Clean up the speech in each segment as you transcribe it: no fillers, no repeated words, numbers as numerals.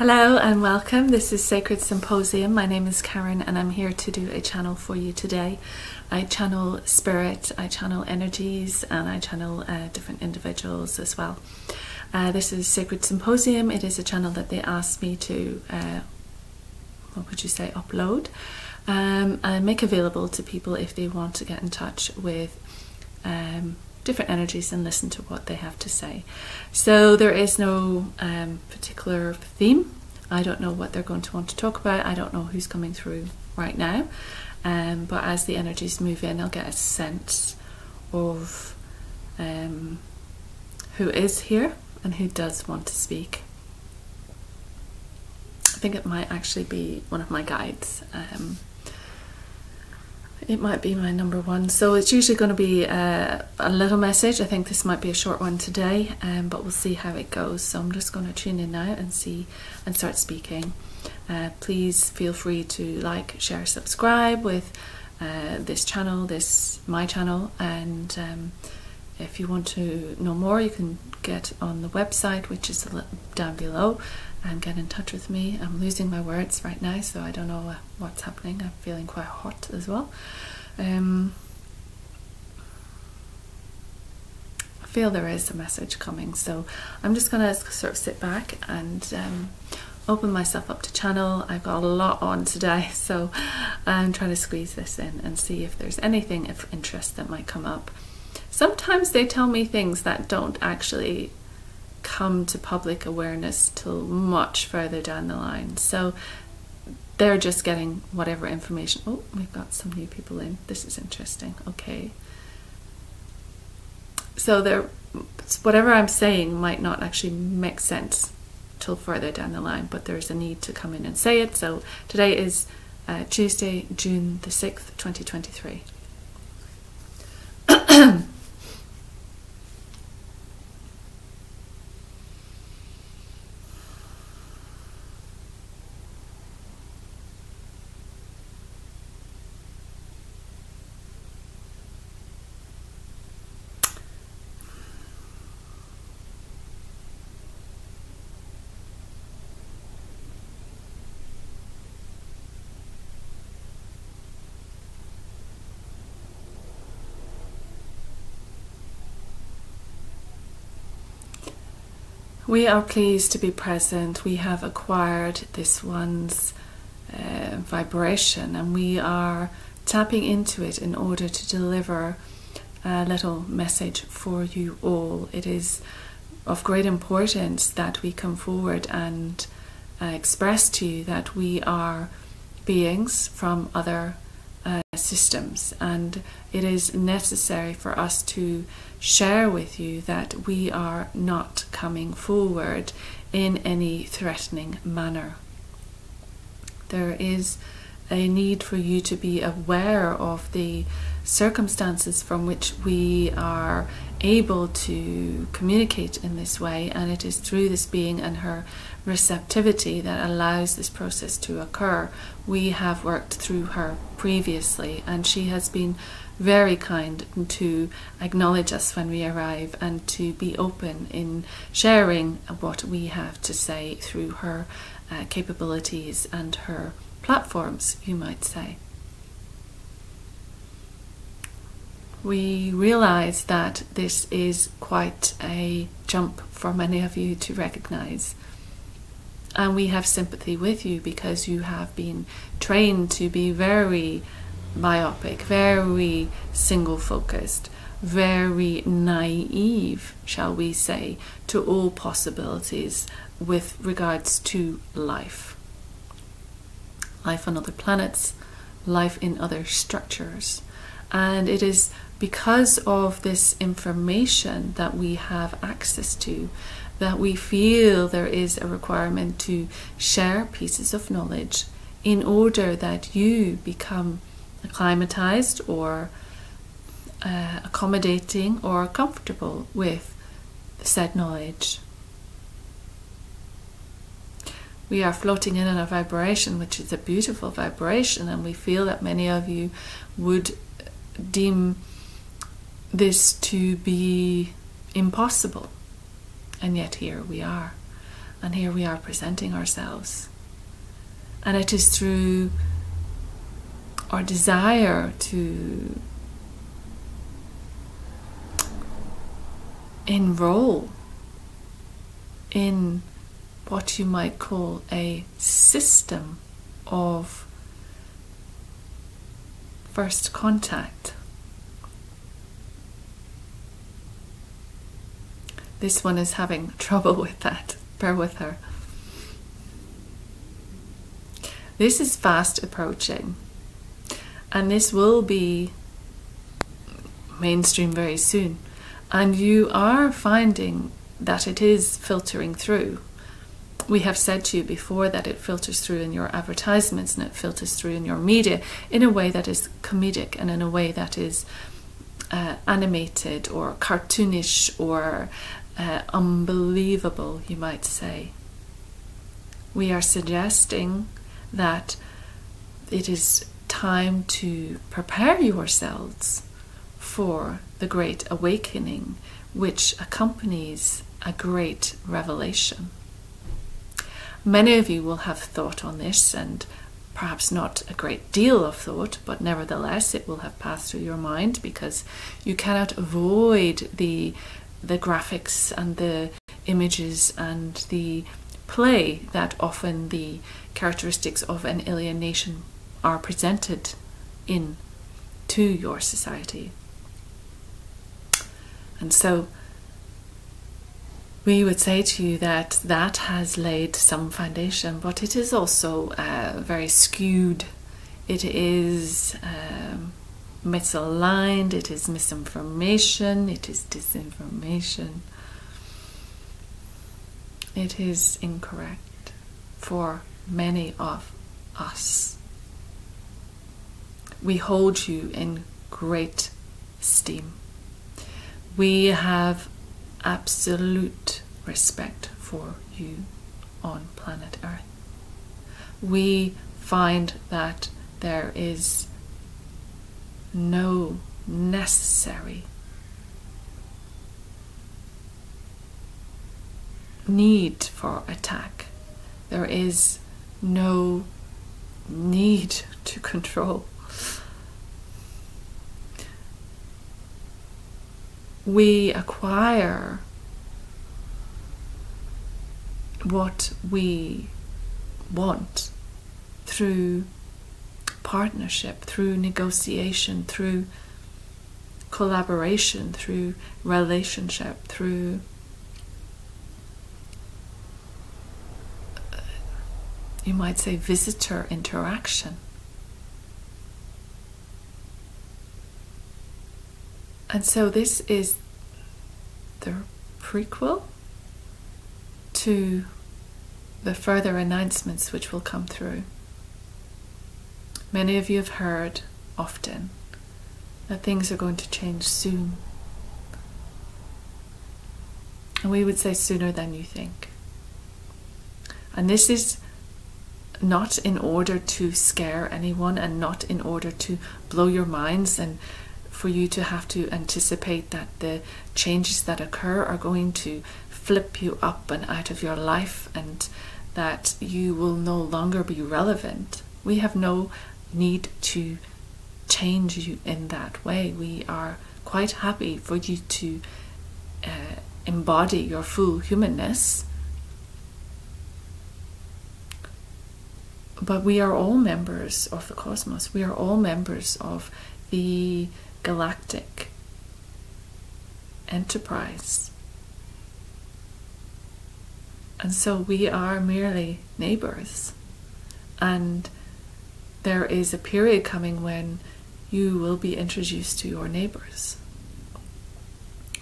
Hello and welcome. This is Sacred Symposium. My name is Karen and I'm here to do a channel for you today. I channel spirit, I channel energies, and I channel different individuals as well. This is Sacred Symposium. It is a channel that they asked me to, upload and make available to people if they want to get in touch with different energies and listen to what they have to say. So there is no particular theme. I don't know what they're going to want to talk about. I don't know who's coming through right now, but as the energies move in, I'll get a sense of who is here and who does want to speak. I think it might actually be one of my guides. It might be my number one. So it's usually going to be a little message. I think this might be a short one today, but we'll see how it goes. So I'm just going to tune in now and see and start speaking. Please feel free to like, share, subscribe with this channel, my channel, and if you want to know more, you can get on the website, which is down below, and get in touch with me. I'm losing my words right now, so I don't know what's happening. I'm feeling quite hot as well. I feel there is a message coming, so I'm just going to sort of sit back and open myself up to channel. I've got a lot on today, so I'm trying to squeeze this in and see if there's anything of interest that might come up. Sometimes they tell me things that don't actually come to public awareness till much further down the line, so they're just getting whatever information. Oh, we've got some new people in. This is interesting. Okay, so whatever I'm saying might not actually make sense till further down the line, but there's a need to come in and say it. So today is Tuesday, June the 6th, 2023. We are pleased to be present. We have acquired this one's vibration, and we are tapping into it in order to deliver a little message for you all. It is of great importance that we come forward and express to you that we are beings from other systems, and it is necessary for us to share with you that we are not coming forward in any threatening manner. There is a need for you to be aware of the circumstances from which we are able to communicate in this way, and it is through this being and her receptivity that allows this process to occur. We have worked through her previously, and she has been very kind to acknowledge us when we arrive and to be open in sharing what we have to say through her capabilities and her platforms, you might say. We realize that this is quite a jump for many of you to recognize, and we have sympathy with you because you have been trained to be very myopic, very single focused, very naive, shall we say, to all possibilities with regards to life on other planets, life in other structures. And it is because of this information that we have access to that we feel there is a requirement to share pieces of knowledge in order that you become acclimatized or accommodating or comfortable with said knowledge. We are floating in a vibration which is a beautiful vibration, and we feel that many of you would deem this to be impossible, and yet here we are. and here we are presenting ourselves. And it is through our desire to enroll in what you might call a system of first contact. This one is having trouble with that. Bear with her. This is fast approaching, and this will be mainstream very soon. And you are finding that it is filtering through. We have said to you before that it filters through in your advertisements and it filters through in your media in a way that is comedic and in a way that is animated or cartoonish or unbelievable, you might say. We are suggesting that it is time to prepare yourselves for the great awakening which accompanies a great revelation. Many of you will have thought on this, and perhaps not a great deal of thought, but nevertheless it will have passed through your mind, because you cannot avoid the graphics and the images and the play that often the characteristics of an alien nation are presented in to your society. And so we would say to you that that has laid some foundation, but it is also very skewed. It is misaligned, it is misinformation, it is disinformation. It is incorrect for many of us. We hold you in great esteem. We have absolute respect for you on planet Earth. We find that there is no necessary need for attack. There is no need to control. We acquire what we want through partnership, through negotiation, through collaboration, through relationship, through you might say visitor interaction. And so this is the prequel to the further announcements which will come through. Many of you have heard often that things are going to change soon. And we would say sooner than you think. And this is not in order to scare anyone and not in order to blow your minds and for you to have to anticipate that the changes that occur are going to flip you up and out of your life and that you will no longer be relevant. We have no need to change you in that way. We are quite happy for you to embody your full humanness. But we are all members of the cosmos. We are all members of the galactic enterprise. And so we are merely neighbors. And there is a period coming when you will be introduced to your neighbors.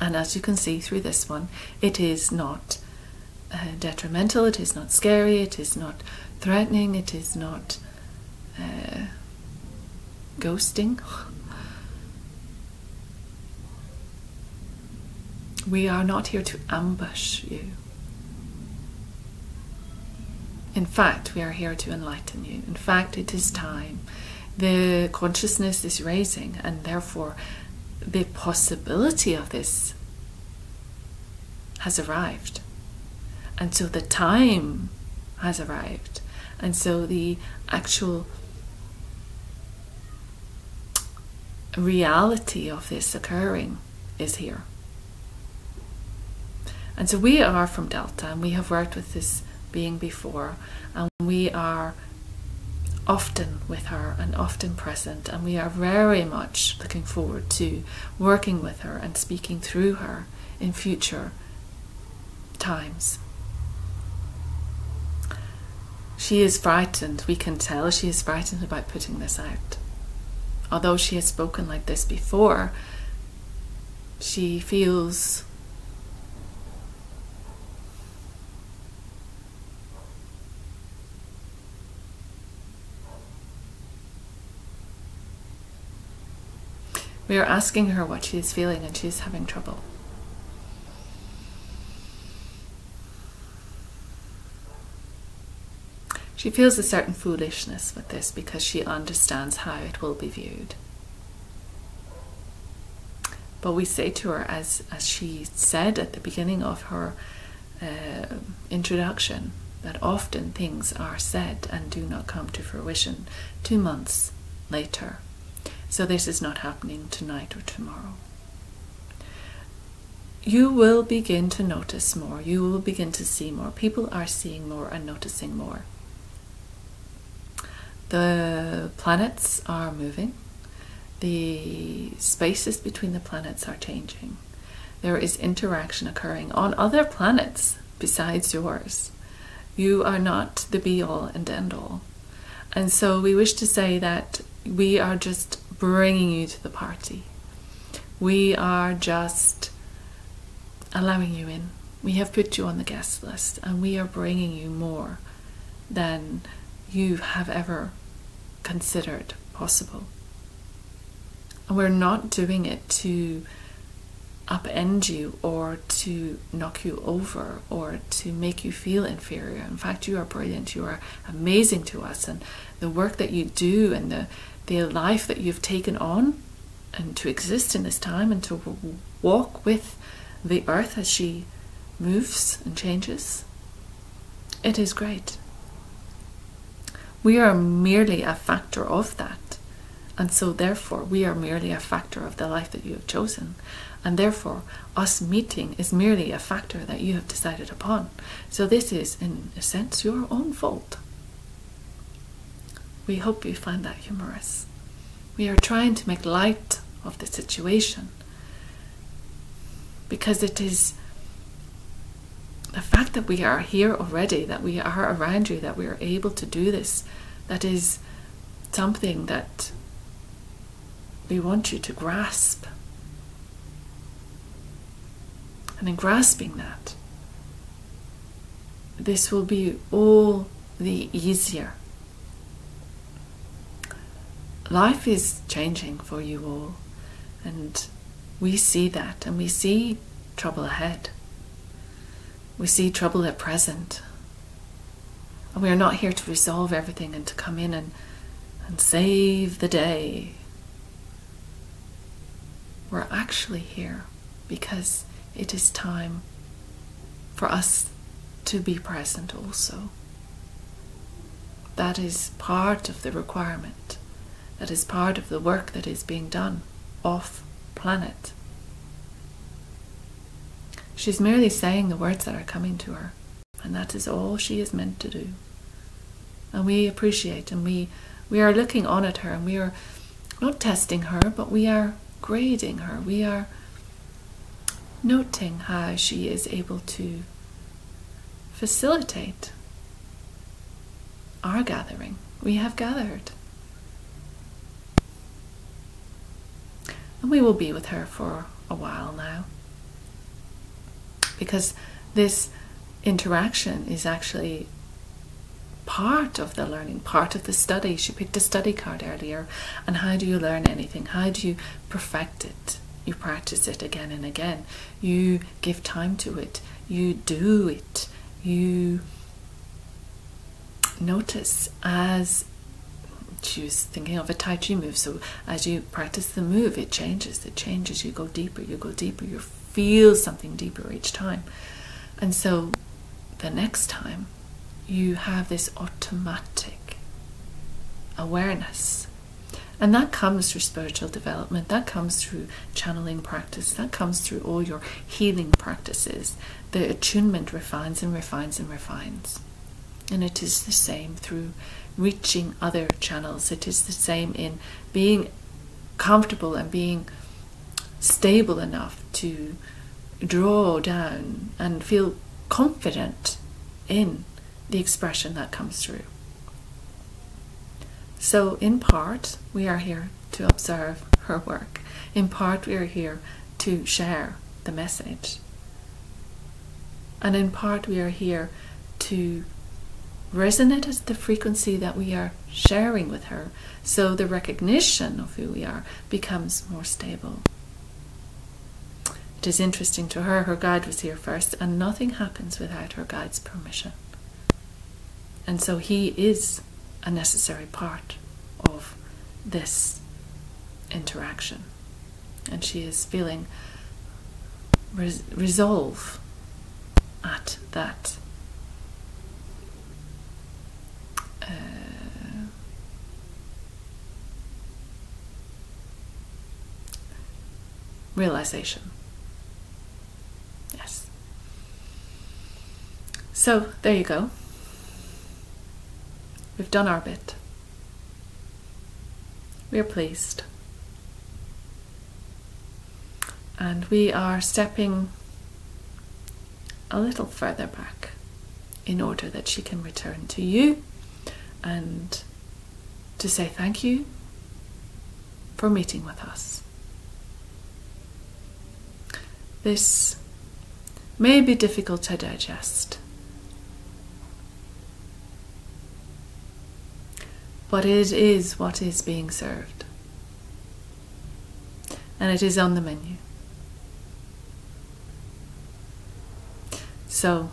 And as you can see through this one, it is not detrimental, it is not scary, it is not threatening, it is not ghosting. We are not here to ambush you. In fact, we are here to enlighten you. In fact, it is time. The consciousness is raising, and therefore the possibility of this has arrived. And so the time has arrived. And so the actual reality of this occurring is here. And so we are from Delta, and we have worked with this being before, and we are often with her and often present, and we are very much looking forward to working with her and speaking through her in future times. She is frightened. We can tell she is frightened about putting this out. Although she has spoken like this before, she feels we are asking her what she is feeling, and she is having trouble. She feels a certain foolishness with this because she understands how it will be viewed. But we say to her, as she said at the beginning of her introduction, that often things are said and do not come to fruition 2 months later. So this is not happening tonight or tomorrow. You will begin to notice more. You will begin to see more. People are seeing more and noticing more. The planets are moving. The spaces between the planets are changing. There is interaction occurring on other planets besides yours. You are not the be-all and end-all. And so we wish to say that we are just bringing you to the party. We are just allowing you in. We have put you on the guest list, and we are bringing you more than you have ever considered possible. And we're not doing it to upend you or to knock you over or to make you feel inferior. In fact, you are brilliant. You are amazing to us, and the work that you do and the life that you've taken on, and to exist in this time and to walk with the earth as she moves and changes, it is great. We are merely a factor of that, and so therefore we are merely a factor of the life that you have chosen, and therefore us meeting is merely a factor that you have decided upon. So this is, in a sense, your own fault. We hope you find that humorous. We are trying to make light of the situation, because it is the fact that we are here already, that we are around you, that we are able to do this, that is something that we want you to grasp. And in grasping that, this will be all the easier. Life is changing for you all, and we see that, and we see trouble ahead. We see trouble at present, and we are not here to resolve everything and to come in and save the day. We're actually here because it is time for us to be present also. That is part of the requirement. That is part of the work that is being done off planet. She's merely saying the words that are coming to her, and that is all she is meant to do. And we appreciate, and we are looking on at her, and we are not testing her, but we are grading her. We are noting how she is able to facilitate our gathering. We have gathered. And we will be with her for a while now, because this interaction is actually part of the learning, part of the study. She picked a study card earlier, and how do you learn anything? How do you perfect it? You practice it again and again. You give time to it. You do it. You notice, as she was thinking of a Tai Chi move, so as you practice the move, it changes, you go deeper, you feel something deeper each time. And so the next time you have this automatic awareness. And that comes through spiritual development, that comes through channeling practice, that comes through all your healing practices. The attunement refines and refines and refines. And it is the same through reaching other channels. It is the same in being comfortable and being stable enough to draw down and feel confident in the expression that comes through. So in part, we are here to observe her work. In part, we are here to share the message. And in part, we are here to resonate at the frequency that we are sharing with her, so the recognition of who we are becomes more stable. It is interesting to her, her guide was here first, and nothing happens without her guide's permission. And so he is a necessary part of this interaction. And she is feeling resolve at that realization. Yes. So there you go. We've done our bit. We're pleased. And we are stepping a little further back in order that she can return to you and to say thank you for meeting with us. This may be difficult to digest, but it is what is being served, and it is on the menu. So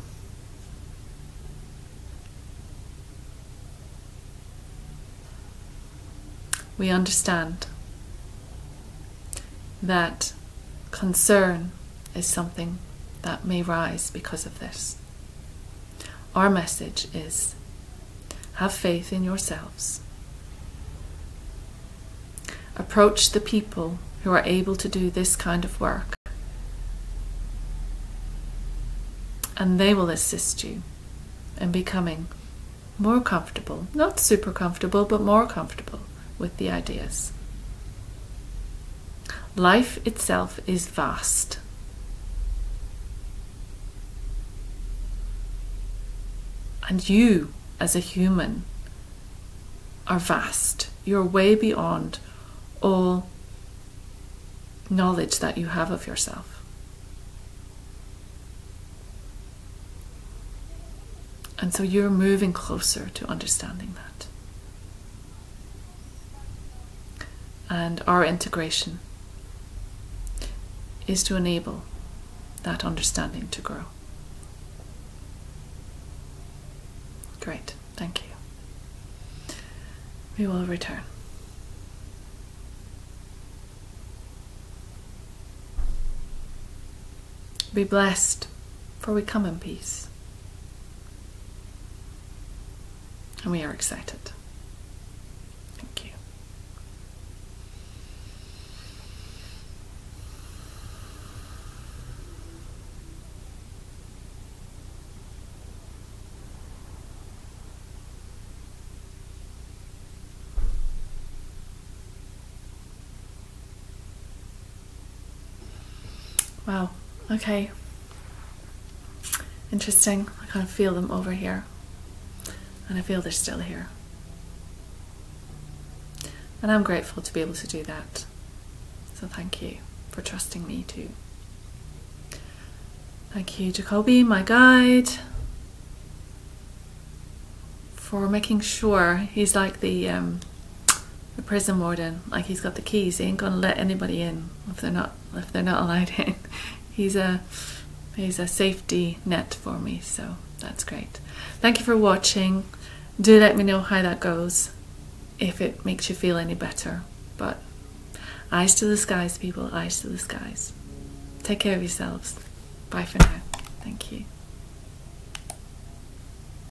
we understand that concern is something that may rise because of this. Our message is, have faith in yourselves. Approach the people who are able to do this kind of work, and they will assist you in becoming more comfortable, not super comfortable, but more comfortable with the ideas. Life itself is vast. And you, as a human, are vast. You're way beyond all knowledge that you have of yourself. And so you're moving closer to understanding that. And our integration is to enable that understanding to grow. Great, thank you. We will return. Be blessed, for we come in peace. And we are excited. Thank you. Wow, okay. Interesting. I kind of feel them over here. And I feel they're still here. And I'm grateful to be able to do that. So thank you for trusting me too. Thank you, Jacoby, my guide, for making sure he's like the prison warden. Like, he's got the keys. He ain't gonna let anybody in if they're not allowed in. He's a safety net for me, so that's great. Thank you for watching. Do let me know how that goes, if it makes you feel any better. But eyes to the skies, people, eyes to the skies. Take care of yourselves. Bye for now. Thank you.